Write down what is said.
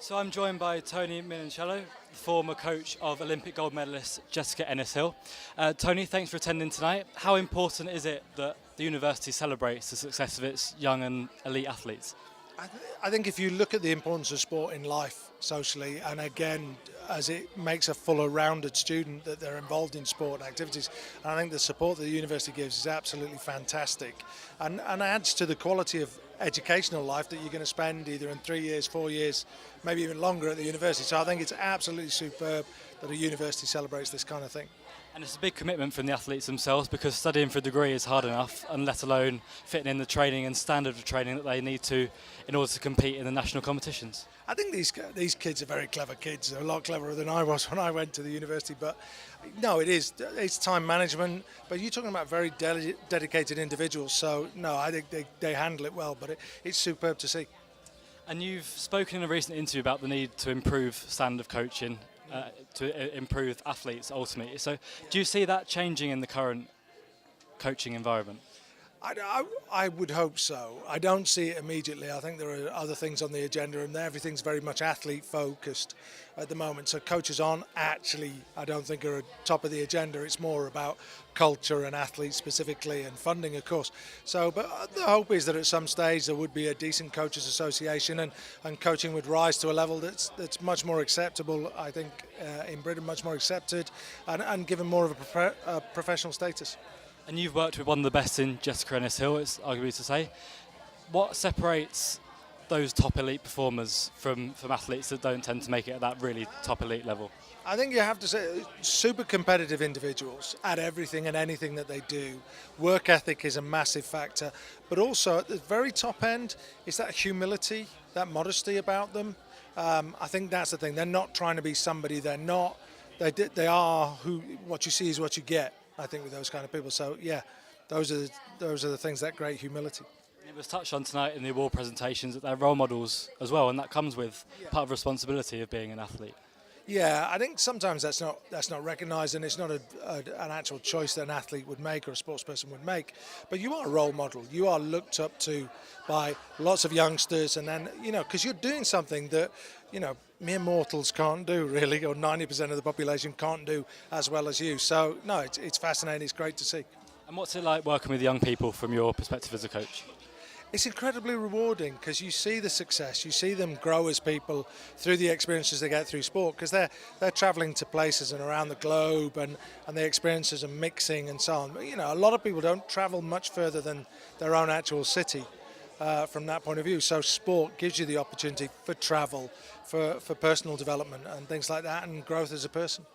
So I'm joined by Toni Minichiello, former coach of Olympic gold medalist Jessica Ennis-Hill. Toni, thanks for attending tonight. How important is it that the university celebrates the success of its young and elite athletes? I think if you look at the importance of sport in life socially, and again, as it makes a fuller rounded student that they're involved in sport and activities, and I think the support that the university gives is absolutely fantastic and adds to the quality of educational life that you're going to spend either in 3 years, 4 years, maybe even longer at the university. So I think it's absolutely superb that a university celebrates this kind of thing. And it's a big commitment from the athletes themselves, because studying for a degree is hard enough, and let alone fitting in the training and standard of training that they need to in order to compete in the national competitions. I think these kids are very clever kids. They're a lot cleverer than I was when I went to the university. But no, it's time management. But you're talking about very dedicated individuals. So no, I think they handle it well. But it's superb to see. And you've spoken in a recent interview about the need to improve standard of coaching, to improve athletes ultimately. So do you see that changing in the current coaching environment? I would hope so. I don't see it immediately. I think there are other things on the agenda, and everything's very much athlete focused at the moment. So coaches aren't actually, I don't think, are at top of the agenda. It's more about culture and athletes specifically, and funding, of course. So, but the hope is that at some stage there would be a decent coaches association, and coaching would rise to a level that's much more acceptable. I think in Britain, much more accepted, and given more of a professional status. And you've worked with one of the best in Jessica Ennis-Hill, it's arguably to say. What separates those top elite performers from athletes that don't tend to make it at that really top elite level? I think you have to say super competitive individuals at everything and anything that they do. Work ethic is a massive factor, but also at the very top end is that humility, that modesty about them. I think that's the thing. They're not trying to be somebody they're not. They are who. What you see is what you get, I think, with those kind of people. So yeah, those are the things, that great humility. It was touched on tonight in the award presentations that they're role models as well, and that comes with part of responsibility of being an athlete. Yeah, I think sometimes that's not recognised, and it's not an actual choice that an athlete would make or a sports person would make. But you are a role model. You are looked up to by lots of youngsters, and then because you're doing something that mere mortals can't do really, or 90% of the population can't do as well as you. So no, it's fascinating. It's great to see. And what's it like working with young people from your perspective as a coach? It's incredibly rewarding, because you see the success, you see them grow as people through the experiences they get through sport, because they're travelling to places and around the globe, and the experiences are mixing and so on. But a lot of people don't travel much further than their own actual city from that point of view. So sport gives you the opportunity for travel, for personal development and things like that, and growth as a person.